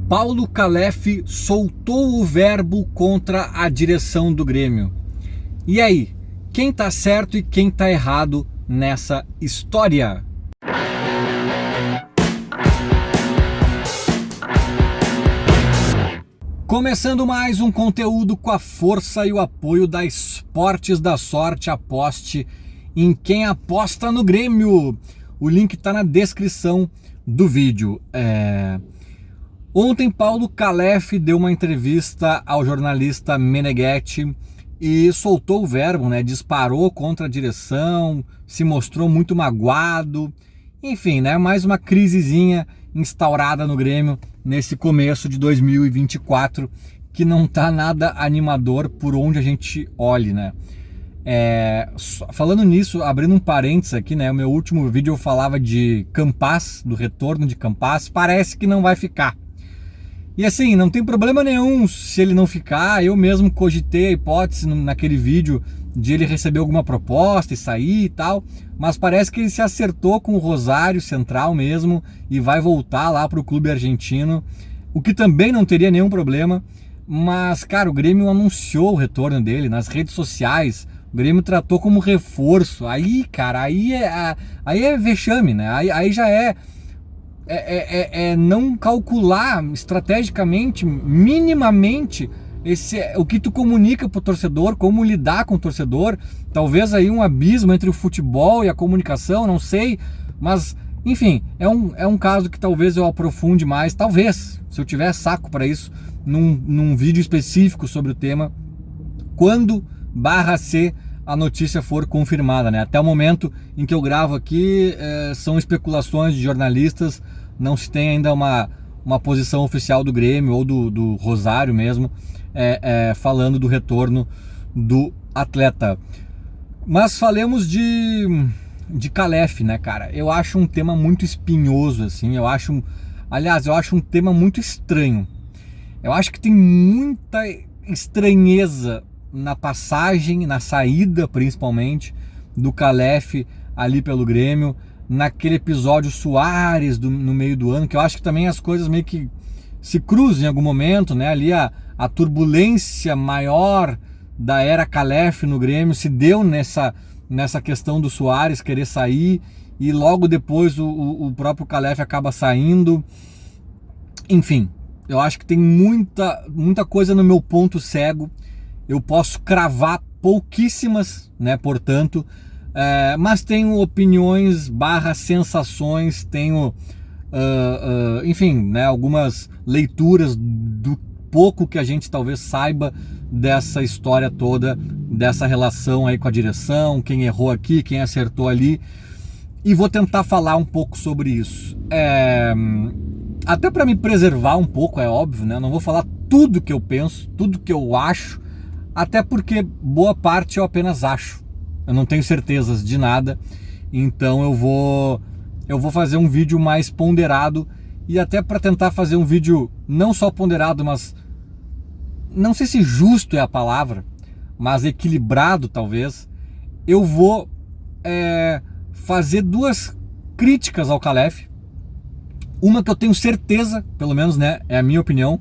Paulo Calef soltou o verbo contra a direção do Grêmio. E aí, quem tá certo e quem tá errado nessa história? Começando mais um conteúdo com a força e o apoio da Esportes da Sorte. Aposte em quem aposta no Grêmio. O link tá na descrição do vídeo. Ontem Paulo Calef deu uma entrevista ao jornalista Meneghetti e soltou o verbo, né? Disparou contra a direção, se mostrou muito magoado. Enfim, né? Mais uma crisezinha instaurada no Grêmio nesse começo de 2024 que não tá nada animador por onde a gente olhe, né? Falando nisso, abrindo um parênteses aqui, né? O meu último vídeo eu falava de Campas, do retorno de Campas. Parece que não vai ficar. E assim, não tem problema nenhum se ele não ficar. Eu mesmo cogitei a hipótese naquele vídeo de ele receber alguma proposta e sair e tal, mas parece que ele se acertou com o Rosário Central mesmo e vai voltar lá para o clube argentino, o que também não teria nenhum problema. Mas, cara, o Grêmio anunciou o retorno dele nas redes sociais. O Grêmio tratou como reforço. Aí, cara, aí é vexame, né? Aí já é não calcular estrategicamente, minimamente, o que tu comunica pro torcedor, como lidar com o torcedor. Talvez aí um abismo entre o futebol e a comunicação, não sei, mas enfim, é um caso que talvez eu aprofunde mais, talvez, se eu tiver saco para isso, num vídeo específico sobre o tema, quando /se a notícia for confirmada, né? Até o momento em que eu gravo aqui, são especulações de jornalistas, não se tem ainda uma posição oficial do Grêmio ou do Rosário mesmo, falando do retorno do atleta. Mas falemos de Calef, né, cara? Eu acho um tema muito espinhoso, assim, eu acho um tema muito estranho. Eu acho que tem muita estranheza na passagem, na saída principalmente, do Calef ali pelo Grêmio, naquele episódio Suárez no meio do ano, que eu acho que também as coisas meio que se cruzam em algum momento, né? Ali a turbulência maior da era Calef no Grêmio se deu nessa questão do Suárez querer sair, e logo depois o próprio Calef acaba saindo. Enfim, eu acho que tem muita coisa no meu ponto cego. Eu posso cravar pouquíssimas, né, portanto, mas tenho opiniões /sensações, tenho, enfim, né, algumas leituras do pouco que a gente talvez saiba dessa história toda, dessa relação aí com a direção, quem errou aqui, quem acertou ali, e vou tentar falar um pouco sobre isso. Até para me preservar um pouco, é óbvio, né, não vou falar tudo que eu penso, tudo que eu acho, até porque boa parte eu apenas acho. Eu não tenho certezas de nada. Então eu vou fazer um vídeo mais ponderado. E até para tentar fazer um vídeo não só ponderado, mas não sei se justo é a palavra, mas equilibrado talvez, eu vou fazer duas críticas ao Calef. Uma que eu tenho certeza, pelo menos, né, é a minha opinião,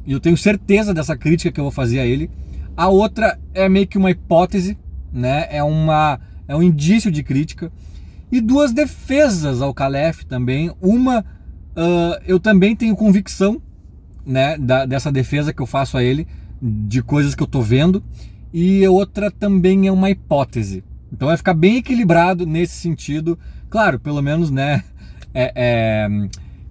e eu tenho certeza dessa crítica que eu vou fazer a ele. A outra é meio que uma hipótese, né? É um indício de crítica. E duas defesas ao Calef também. Uma, eu também tenho convicção, né, dessa defesa que eu faço a ele, de coisas que eu tô vendo. E a outra também é uma hipótese. Então vai ficar bem equilibrado nesse sentido. Claro, pelo menos, né?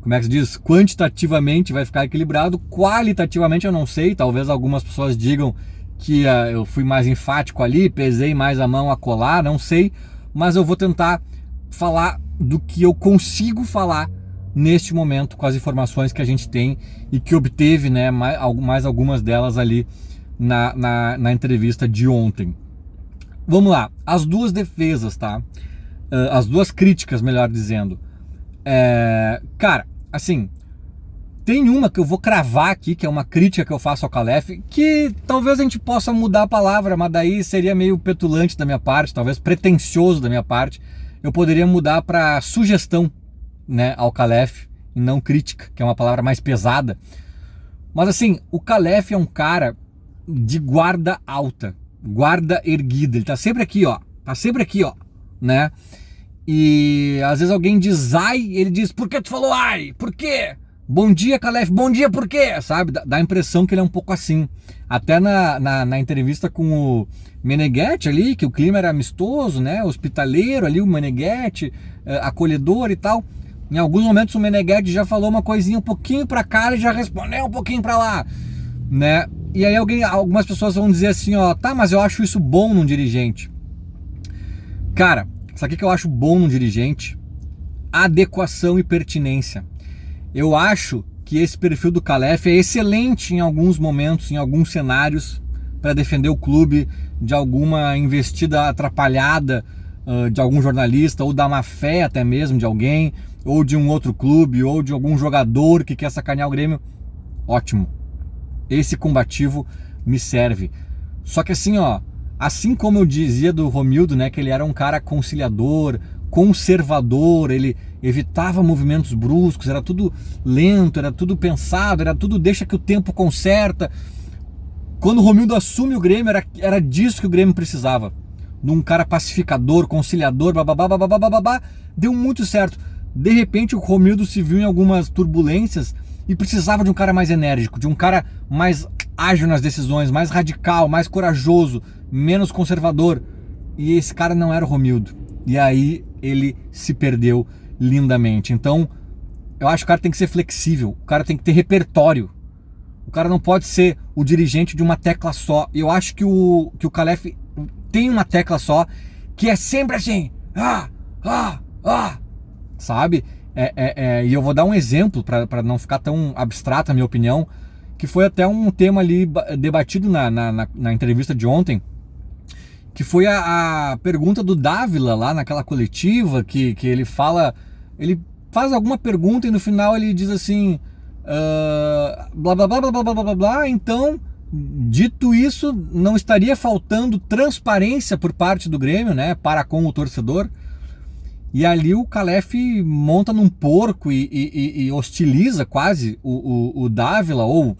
Como é que se diz? Quantitativamente vai ficar equilibrado. Qualitativamente eu não sei. Talvez algumas pessoas digam que eu fui mais enfático ali, pesei mais a mão a colar, não sei, mas eu vou tentar falar do que eu consigo falar neste momento com as informações que a gente tem e que obteve, né, mais algumas delas ali na entrevista de ontem. Vamos lá, as duas defesas, tá? As duas críticas, melhor dizendo. Cara, assim, tem uma que eu vou cravar aqui, que é uma crítica que eu faço ao Calef, que talvez a gente possa mudar a palavra, mas daí seria meio petulante da minha parte, talvez pretensioso da minha parte. Eu poderia mudar para sugestão, né, ao Calef, e não crítica, que é uma palavra mais pesada. Mas assim, o Calef é um cara de guarda alta, guarda erguida. Ele tá sempre aqui, ó. Tá sempre aqui, ó, né? E às vezes alguém diz ai, ele diz, por que tu falou ai? Por quê? Bom dia, Calef, bom dia, por quê? Sabe? Dá a impressão que ele é um pouco assim. Até na entrevista com o Meneghetti ali, que o clima era amistoso, né? Hospitaleiro ali, o Meneghetti, acolhedor e tal. Em alguns momentos o Meneghetti já falou uma coisinha um pouquinho pra cá e já respondeu um pouquinho pra lá, né? E aí algumas pessoas vão dizer assim, ó, tá, mas eu acho isso bom num dirigente. Cara, sabe o que eu acho bom num dirigente? Adequação e pertinência. Eu acho que esse perfil do Calef é excelente em alguns momentos, em alguns cenários, para defender o clube de alguma investida atrapalhada de algum jornalista, ou da má fé até mesmo de alguém, ou de um outro clube, ou de algum jogador que quer sacanear o Grêmio. Ótimo. Esse combativo me serve. Só que assim, ó, assim como eu dizia do Romildo, né, que ele era um cara conciliador, conservador, ele evitava movimentos bruscos, era tudo lento, era tudo pensado, era tudo deixa que o tempo conserta. Quando o Romildo assume o Grêmio, era disso que o Grêmio precisava. De um cara pacificador, conciliador, babá, deu muito certo. De repente o Romildo se viu em algumas turbulências e precisava de um cara mais enérgico, de um cara mais ágil nas decisões, mais radical, mais corajoso, menos conservador. E esse cara não era o Romildo. E aí ele se perdeu lindamente. Então, eu acho que o cara tem que ser flexível, o cara tem que ter repertório. O cara não pode ser o dirigente de uma tecla só. E eu acho que o Calef tem uma tecla só, que é sempre assim, sabe? E eu vou dar um exemplo para não ficar tão abstrata a minha opinião, que foi até um tema ali debatido na entrevista de ontem, que foi a pergunta do Dávila lá naquela coletiva, que ele faz alguma pergunta e no final ele diz assim, blá blá blá blá blá blá blá blá, então, dito isso, não estaria faltando transparência por parte do Grêmio, né, para com o torcedor. E ali o Calef monta num porco e hostiliza quase o Dávila, ou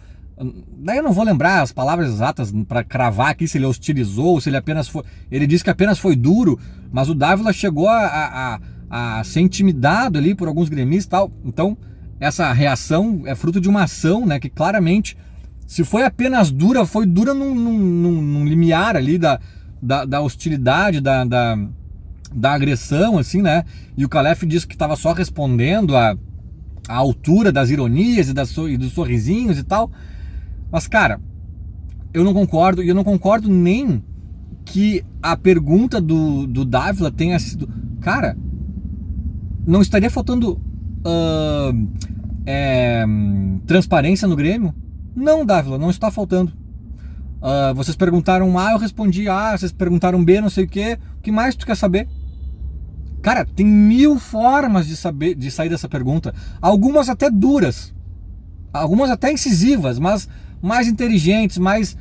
daí eu não vou lembrar as palavras exatas para cravar aqui se ele hostilizou, se ele apenas foi. Ele disse que apenas foi duro, mas o Dávila chegou a ser intimidado ali por alguns gremistas e tal. Então, essa reação é fruto de uma ação, né, que claramente, se foi apenas dura, foi dura num limiar ali da hostilidade, da agressão, assim, né? E o Calef disse que estava só respondendo à altura das ironias e dos sorrisinhos e tal. Mas, cara, eu não concordo, e eu não concordo nem que a pergunta do Dávila tenha sido... Cara, não estaria faltando transparência no Grêmio? Não, Dávila, não está faltando. Vocês perguntaram A, eu respondi A, vocês perguntaram B, não sei o que mais tu quer saber? Cara, tem 1000 formas de sair dessa pergunta, algumas até duras, algumas até incisivas, mas mais inteligentes, mais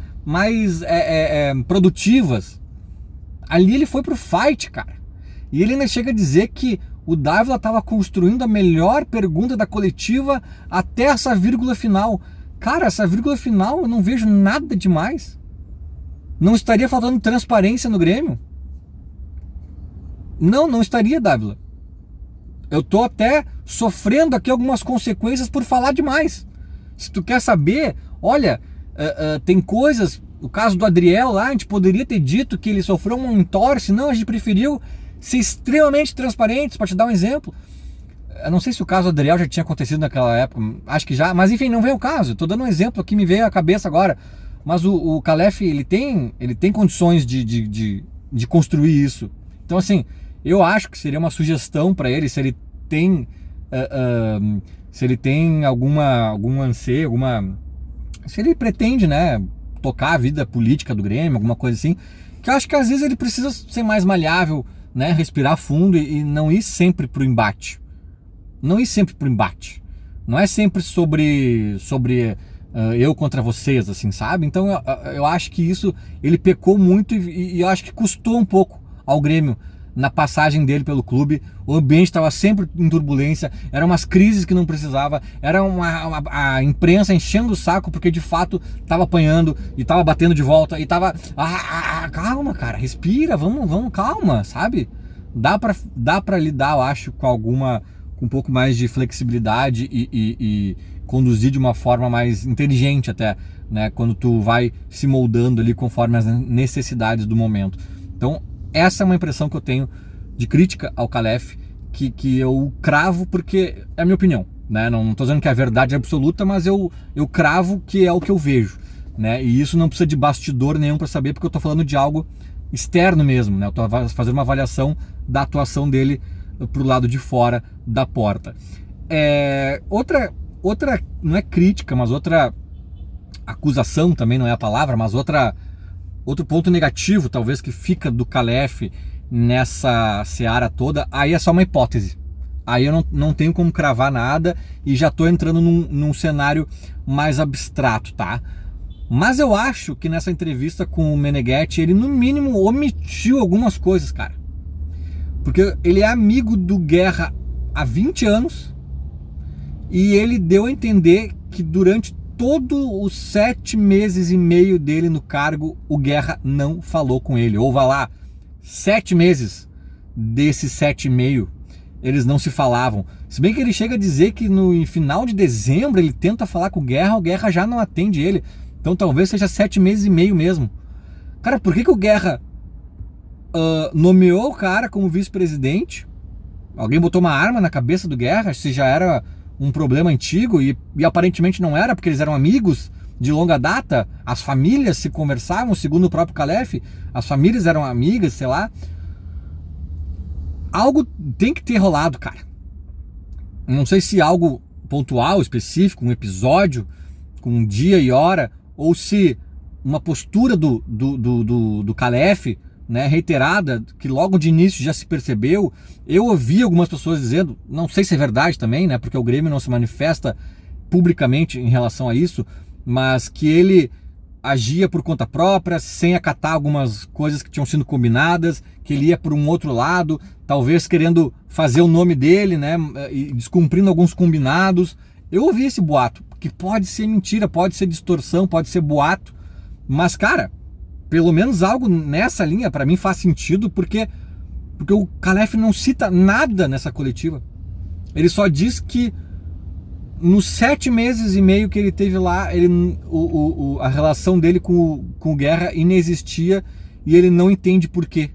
produtivas. Ali ele foi pro fight, cara. E ele ainda chega a dizer que o Dávila estava construindo a melhor pergunta da coletiva até essa vírgula final. Cara, essa vírgula final eu não vejo nada demais. Não estaria faltando transparência no Grêmio? Não estaria, Dávila. Eu tô até sofrendo aqui algumas consequências por falar demais. Se tu quer saber, olha, tem coisas, o caso do Adriel lá, a gente poderia ter dito que ele sofreu um entorse, não, a gente preferiu ser extremamente transparentes, para te dar um exemplo. Eu não sei se o caso do Adriel já tinha acontecido naquela época, acho que já, mas enfim, não veio o caso. Tô dando um exemplo aqui, me veio à cabeça agora. Mas o Calef, ele tem condições de construir isso. Então, assim, eu acho que seria uma sugestão para ele, se ele tem algum anseio, se ele pretende, né, tocar a vida política do Grêmio, alguma coisa assim, que eu acho que às vezes ele precisa ser mais maleável, né, respirar fundo e não ir sempre pro embate. Não ir sempre pro embate. Não é sempre sobre eu contra vocês, assim, sabe? Então eu acho que isso, ele pecou muito e eu acho que custou um pouco ao Grêmio na passagem dele pelo clube. O ambiente estava sempre em turbulência, eram umas crises que não precisava, era a imprensa enchendo o saco porque de fato estava apanhando e estava batendo de volta e estava... calma, cara, respira, vamos, calma, sabe? Dá pra lidar, eu acho, com um pouco mais de flexibilidade e conduzir de uma forma mais inteligente até, né? Quando tu vai se moldando ali conforme as necessidades do momento. Então, essa é uma impressão que eu tenho de crítica ao Khalef, que eu cravo porque é a minha opinião, né? Não tô dizendo que é a verdade absoluta, mas eu cravo que é o que eu vejo, né? E isso não precisa de bastidor nenhum para saber, porque eu tô falando de algo externo mesmo, né? Eu tô fazendo uma avaliação da atuação dele pro lado de fora da porta. Outra, não é crítica, mas outra acusação também não é a palavra, mas outro ponto negativo talvez que fica do Khalef nessa seara toda, aí é só uma hipótese. Aí eu não tenho como cravar nada e já tô entrando num cenário mais abstrato, tá? Mas eu acho que nessa entrevista com o Meneghetti, ele no mínimo omitiu algumas coisas, cara. Porque ele é amigo do Guerra há 20 anos e ele deu a entender que durante todos os 7 meses e meio dele no cargo, o Guerra não falou com ele. Ou vai lá, 7 meses desses 7,5 eles não se falavam. Se bem que ele chega a dizer que no final de dezembro ele tenta falar com o Guerra já não atende ele. Então talvez seja 7 meses e meio mesmo. Cara, por que o Guerra nomeou o cara como vice-presidente? Alguém botou uma arma na cabeça do Guerra? Se já era um problema antigo e aparentemente não era, porque eles eram amigos de longa data, as famílias se conversavam, segundo o próprio Khalef, as famílias eram amigas, sei lá. Algo tem que ter rolado, cara. Não sei se algo pontual, específico, um episódio com um dia e hora, ou se uma postura do Khalef, né, reiterada, que logo de início já se percebeu. Eu ouvi algumas pessoas dizendo, não sei se é verdade também, né, porque o Grêmio não se manifesta publicamente em relação a isso, mas que ele agia por conta própria, sem acatar algumas coisas que tinham sido combinadas, que ele ia por um outro lado, talvez querendo fazer o nome dele, né, e descumprindo alguns combinados. Eu ouvi esse boato, que pode ser mentira, pode ser distorção, pode ser boato, mas, cara, pelo menos algo nessa linha para mim faz sentido, porque o Khalef não cita nada nessa coletiva. Ele só diz que nos 7 meses e meio que ele teve lá, a relação dele com o Guerra inexistia e ele não entende por quê.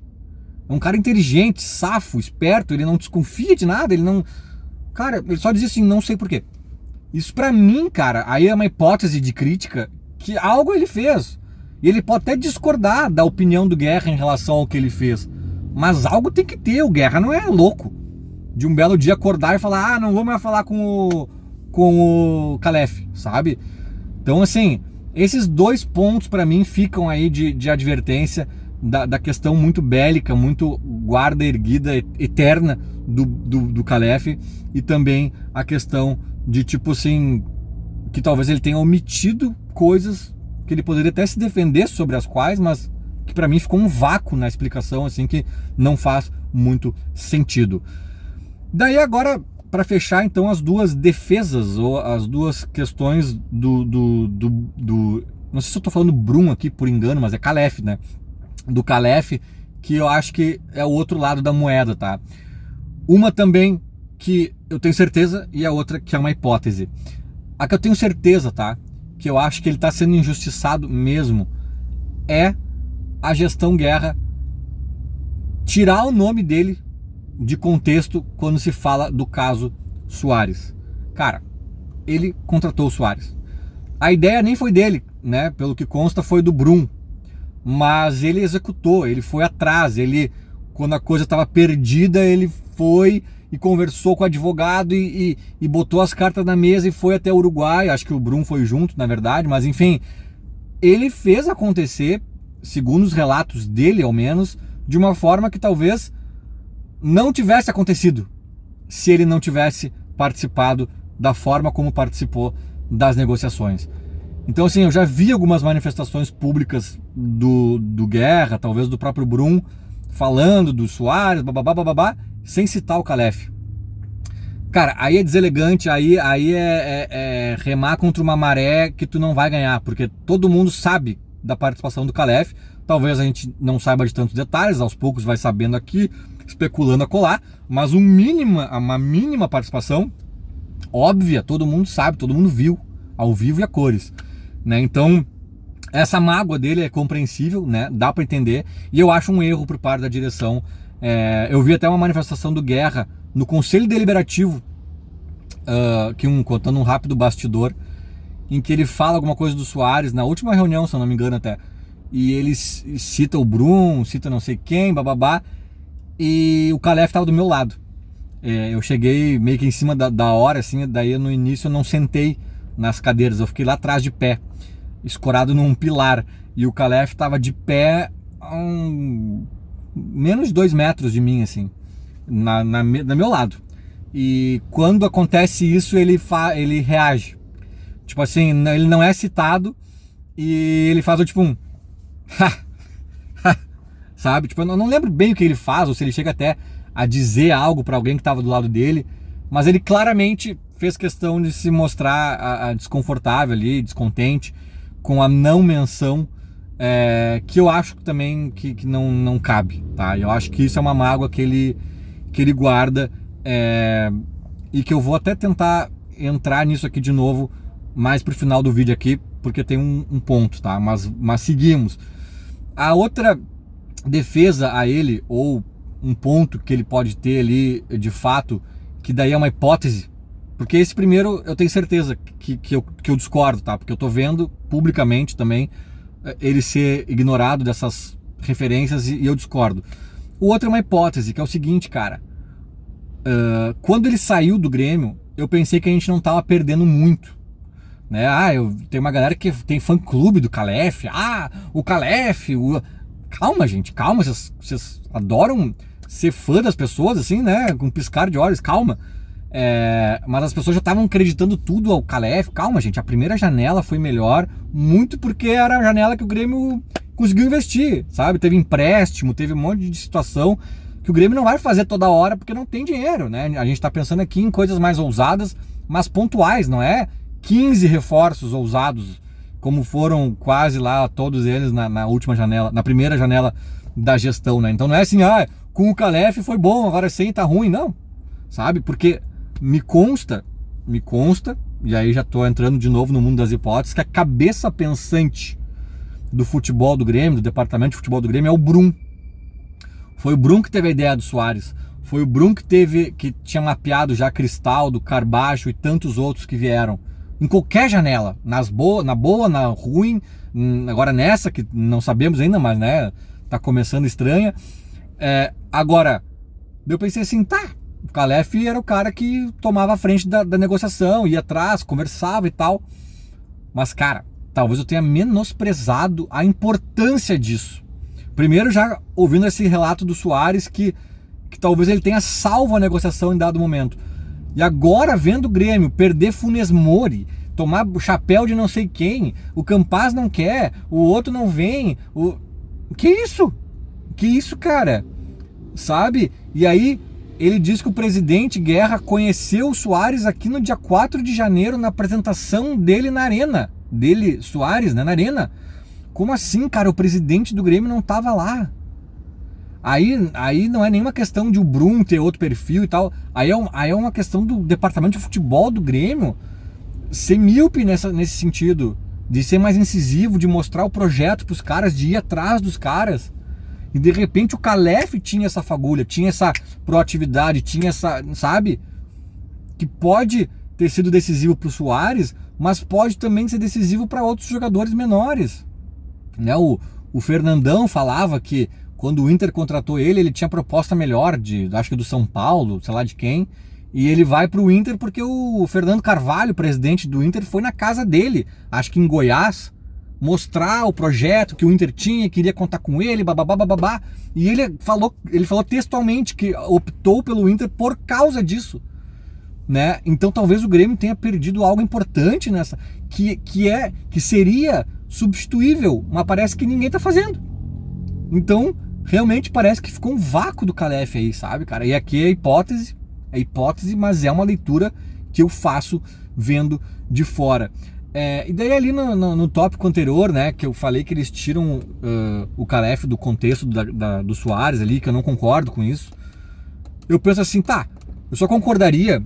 É um cara inteligente, safo, esperto, ele não desconfia de nada, ele não... Cara, ele só diz assim, não sei por quê. Isso pra mim, cara, aí é uma hipótese de crítica que algo ele fez. E ele pode até discordar da opinião do Guerra em relação ao que ele fez. Mas algo tem que ter, o Guerra não é louco de um belo dia acordar e falar, não vou mais falar com o Khalef, sabe? Então, assim, esses 2 pontos pra mim ficam aí de advertência da questão muito bélica, muito guarda erguida, eterna do Khalef, e também a questão de, tipo assim, que talvez ele tenha omitido coisas que ele poderia até se defender sobre as quais, mas que pra mim ficou um vácuo na explicação, assim, que não faz muito sentido. Daí agora, para fechar então as duas defesas, ou as duas questões não sei se eu tô falando Brum aqui por engano, mas é Khalef, né? Do Khalef, que eu acho que é o outro lado da moeda, tá? Uma também que eu tenho certeza e a outra que é uma hipótese. A que eu tenho certeza, tá? Que eu acho que ele tá sendo injustiçado mesmo, é a gestão Guerra tirar o nome dele de contexto quando se fala do caso Soares. Cara, ele contratou o Soares. A ideia nem foi dele, né? Pelo que consta, foi do Brum. Mas ele executou, ele foi atrás, quando a coisa estava perdida, ele foi e conversou com o advogado e botou as cartas na mesa e foi até o Uruguai. Acho que o Brum foi junto, na verdade, mas enfim, ele fez acontecer, segundo os relatos dele ao menos, de uma forma que talvez não tivesse acontecido se ele não tivesse participado da forma como participou das negociações. Então, assim, eu já vi algumas manifestações públicas do Guerra, talvez do próprio Brum, falando do Soares, bababá, bababá, sem citar o Calef. Cara, aí é deselegante, aí é remar contra uma maré que tu não vai ganhar, porque todo mundo sabe da participação do Calef. Talvez a gente não saiba de tantos detalhes, aos poucos vai sabendo aqui, especulando a colar, mas uma mínima participação óbvia, todo mundo sabe, todo mundo viu, ao vivo e a cores, né? Então, essa mágoa dele é compreensível, né? Dá para entender, e eu acho um erro por parte da direção. Eu vi até uma manifestação do Guerra no Conselho Deliberativo, contando um rápido bastidor, em que ele fala alguma coisa do Soares, na última reunião, se eu não me engano até, e ele cita o Brum, cita não sei quem, bababá, e o Calef estava do meu lado. Eu cheguei meio que em cima da hora, assim, daí no início eu não sentei nas cadeiras, eu fiquei lá atrás de pé, escorado num pilar, e o Calef estava de pé a menos de 2 metros de mim, assim, do meu lado. E quando acontece isso, ele reage. Tipo assim, ele não é citado e ele faz o tipo um sabe? Tipo, eu não lembro bem o que ele faz, ou se ele chega até a dizer algo pra alguém que tava do lado dele, mas ele claramente fez questão de se mostrar desconfortável ali, descontente com a não menção, que eu acho também que não cabe, tá? Eu acho que isso é uma mágoa que ele guarda, e que eu vou até tentar entrar nisso aqui de novo mais pro final do vídeo aqui, porque tem um ponto, tá? Mas seguimos. A outra defesa a ele, ou um ponto que ele pode ter ali, de fato, que daí é uma hipótese, porque esse primeiro eu tenho certeza que eu discordo, tá? Porque eu tô vendo publicamente também ele ser ignorado dessas referências e eu discordo. O outro é uma hipótese, que é o seguinte, cara. Quando ele saiu do Grêmio, eu pensei que a gente não tava perdendo muito, né? Tem uma galera que tem fã-clube do Calef. O Calef... Calma, gente, calma. Vocês adoram ser fã das pessoas, assim, né? Com um piscar de olhos, calma. Mas as pessoas já estavam acreditando tudo ao Calef. Calma, gente, a primeira janela foi melhor, muito porque era a janela que o Grêmio conseguiu investir, sabe? Teve empréstimo, teve um monte de situação que o Grêmio não vai fazer toda hora porque não tem dinheiro, né? A gente tá pensando aqui em coisas mais ousadas, mas pontuais, não é 15 reforços ousados, como foram quase lá todos eles na última janela, na primeira janela da gestão, né? Então não é assim, com o Calef foi bom, agora sem tá ruim, não, sabe? Porque me consta, e aí já tô entrando de novo no mundo das hipóteses, que a cabeça pensante do futebol do Grêmio, do departamento de futebol do Grêmio, é o Brum. Foi o Brum que teve a ideia do Soares, foi o Brum que tinha mapeado já Cristaldo, Carbacho e tantos outros que vieram. Em qualquer janela, na boa, na ruim, agora nessa que não sabemos ainda, mas né, tá começando estranha. Agora, eu pensei assim, tá, o Calef era o cara que tomava a frente da negociação, ia atrás, conversava e tal. Mas cara, talvez eu tenha menosprezado a importância disso. Primeiro já ouvindo esse relato do Soares que talvez ele tenha salvo a negociação em dado momento. E agora vendo o Grêmio perder Funes Mori, tomar o chapéu de não sei quem, o Campaz não quer, o outro não vem, Que isso? Que isso, cara? Sabe? E aí ele diz que o presidente Guerra conheceu o Soares aqui no dia 4 de janeiro na apresentação dele na Arena. Dele, Soares, né, na Arena. Como assim, cara? O presidente do Grêmio não tava lá. Aí não é nenhuma questão de o Brum ter outro perfil e tal. Aí é uma questão do departamento de futebol do Grêmio ser míope nesse sentido. De ser mais incisivo, de mostrar o projeto pros caras, de ir atrás dos caras. E de repente o Calef tinha essa fagulha, tinha essa proatividade, tinha essa, sabe? Que pode ter sido decisivo pro Soares, mas pode também ser decisivo para outros jogadores menores. Né? O Fernandão falava que quando o Inter contratou ele tinha proposta melhor, acho que do São Paulo, sei lá de quem, e ele vai pro Inter porque o Fernando Carvalho, presidente do Inter, foi na casa dele, acho que em Goiás, mostrar o projeto que o Inter tinha, queria contar com ele, bababá, e ele falou textualmente que optou pelo Inter por causa disso, né? Então talvez o Grêmio tenha perdido algo importante nessa, que seria substituível, mas parece que ninguém tá fazendo. Então realmente parece que ficou um vácuo do Calef aí, sabe, cara? E aqui é hipótese, mas é uma leitura que eu faço vendo de fora. E daí ali no tópico anterior, né, que eu falei que eles tiram o Calef do contexto do Soares ali, que eu não concordo com isso. Eu penso assim, tá, eu só concordaria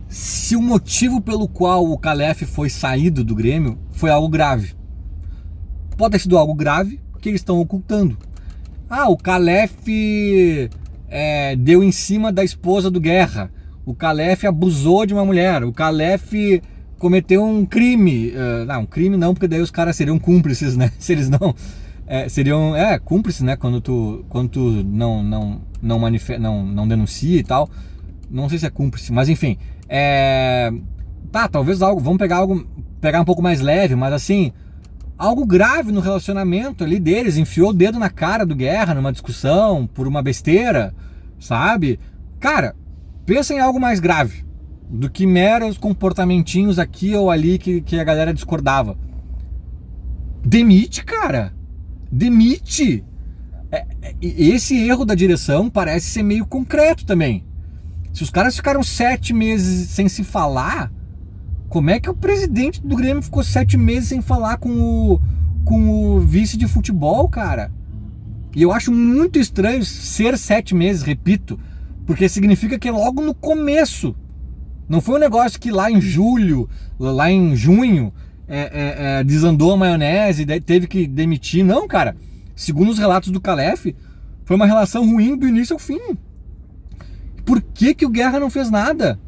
se o motivo pelo qual o Calef foi saído do Grêmio foi algo grave. Pode ter sido algo grave que eles estão ocultando. O Calef deu em cima da esposa do Guerra. O Calef abusou de uma mulher. O Calef cometeu um crime. Um crime não, porque daí os caras seriam cúmplices, né? Se eles não... seriam cúmplices, né? Quando tu não denuncia e tal. Não sei se é cúmplice, mas enfim. Talvez algo... Vamos pegar um pouco mais leve, mas assim... Algo grave no relacionamento ali deles, enfiou o dedo na cara do Guerra numa discussão, por uma besteira, sabe? Cara, pensa em algo mais grave do que meros comportamentinhos aqui ou ali que a galera discordava. Demite, cara! Demite! Esse erro da direção parece ser meio concreto também. Se os caras ficaram 7 meses sem se falar... Como é que o presidente do Grêmio ficou 7 meses sem falar com o vice de futebol, cara? E eu acho muito estranho ser 7 meses, repito, porque significa que é logo no começo. Não foi um negócio que lá em julho, lá em junho, desandou a maionese e teve que demitir. Não, cara. Segundo os relatos do Calef, foi uma relação ruim do início ao fim. Por que o Guerra não fez nada?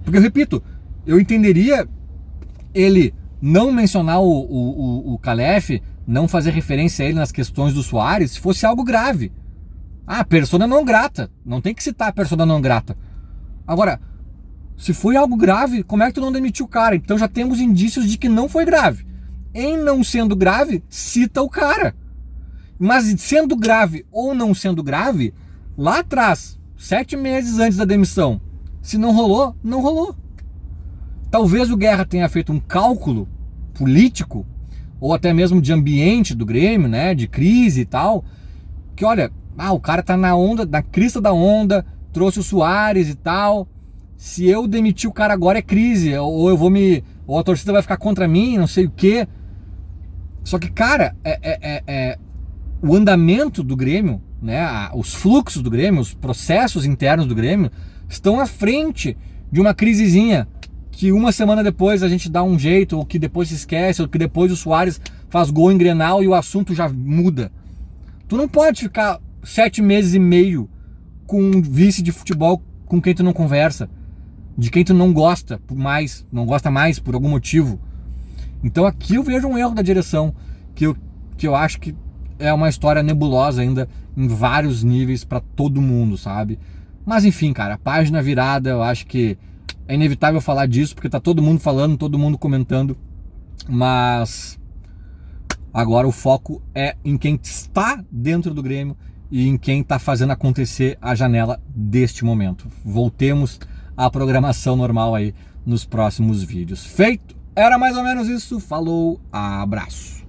Porque eu repito... Eu entenderia ele não mencionar o Calef, não fazer referência a ele nas questões do Soares, se fosse algo grave. Persona não grata. Não tem que citar a persona não grata. Agora, se foi algo grave, como é que tu não demitiu o cara? Então já temos indícios de que não foi grave. Em não sendo grave, cita o cara. Mas sendo grave ou não sendo grave, lá atrás, 7 meses antes da demissão, se não rolou, não rolou. Talvez o Guerra tenha feito um cálculo político, ou até mesmo de ambiente do Grêmio, né, de crise e tal, que olha, o cara tá na onda, na crista da onda, trouxe o Soares e tal, se eu demitir o cara agora é crise, ou ou a torcida vai ficar contra mim, não sei o quê. Só que, cara, o andamento do Grêmio, né, os fluxos do Grêmio, os processos internos do Grêmio, estão à frente de uma crisezinha, que uma semana depois a gente dá um jeito, ou que depois se esquece, ou que depois o Soares faz gol em Grenal e o assunto já muda. Tu não pode ficar 7 meses e meio com um vice de futebol com quem tu não conversa, de quem tu não gosta mais por algum motivo. Então aqui eu vejo um erro da direção, que eu acho que é uma história nebulosa ainda em vários níveis para todo mundo, sabe? Mas enfim, cara, a página virada, eu acho que é inevitável falar disso, porque tá todo mundo falando, todo mundo comentando, mas agora o foco é em quem está dentro do Grêmio e em quem está fazendo acontecer a janela deste momento. Voltemos à programação normal aí nos próximos vídeos. Feito? Era mais ou menos isso. Falou, abraço.